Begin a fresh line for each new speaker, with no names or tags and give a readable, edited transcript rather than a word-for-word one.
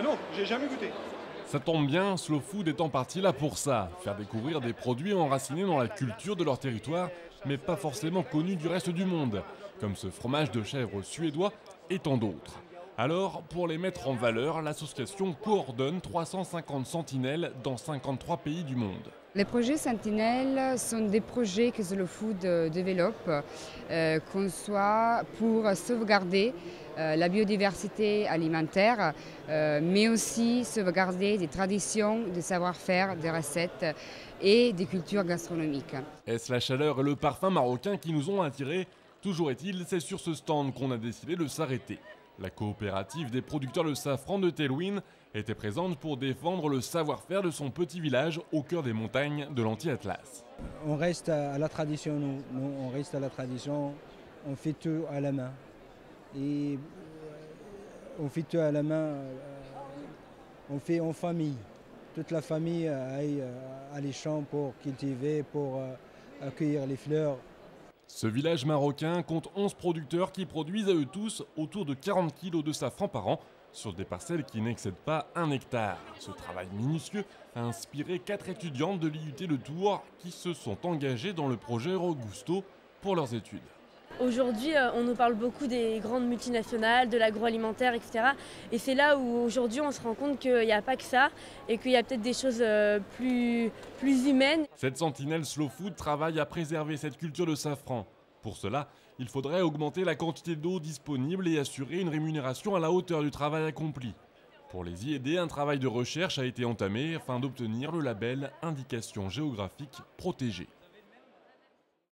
Ah non, j'ai jamais goûté.
Ça tombe bien, Slow Food est en partie là pour ça, faire découvrir des produits enracinés dans la culture de leur territoire, mais pas forcément connus du reste du monde, comme ce fromage de chèvre suédois et tant d'autres. Alors, pour les mettre en valeur, l'association coordonne 350 sentinelles dans 53 pays du monde.
Les projets Sentinelles sont des projets que Slow Food développe, conçoit pour sauvegarder la biodiversité alimentaire, mais aussi sauvegarder des traditions, des savoir-faire, des recettes et des cultures gastronomiques.
Est-ce la chaleur et le parfum marocain qui nous ont attirés? Toujours est-il, c'est sur ce stand qu'on a décidé de s'arrêter. La coopérative des producteurs de safran de Telwin était présente pour défendre le savoir-faire de son petit village au cœur des montagnes de l'Anti-Atlas.
On reste à la tradition, nous on reste à la tradition, on fait tout à la main. Et on fait tout à la main, on fait en famille. Toute la famille aille à les champs pour cultiver, pour accueillir les fleurs.
Ce village marocain compte 11 producteurs qui produisent à eux tous autour de 40 kg de safran par an sur des parcelles qui n'excèdent pas 1 hectare. Ce travail minutieux a inspiré 4 étudiantes de l'IUT de Tours qui se sont engagées dans le projet Rogusto pour leurs études.
Aujourd'hui, on nous parle beaucoup des grandes multinationales, de l'agroalimentaire, etc. Et c'est là où aujourd'hui on se rend compte qu'il n'y a pas que ça et qu'il y a peut-être des choses plus humaines.
Cette sentinelle Slow Food travaille à préserver cette culture de safran. Pour cela, il faudrait augmenter la quantité d'eau disponible et assurer une rémunération à la hauteur du travail accompli. Pour les y aider, un travail de recherche a été entamé afin d'obtenir le label Indication géographique protégée.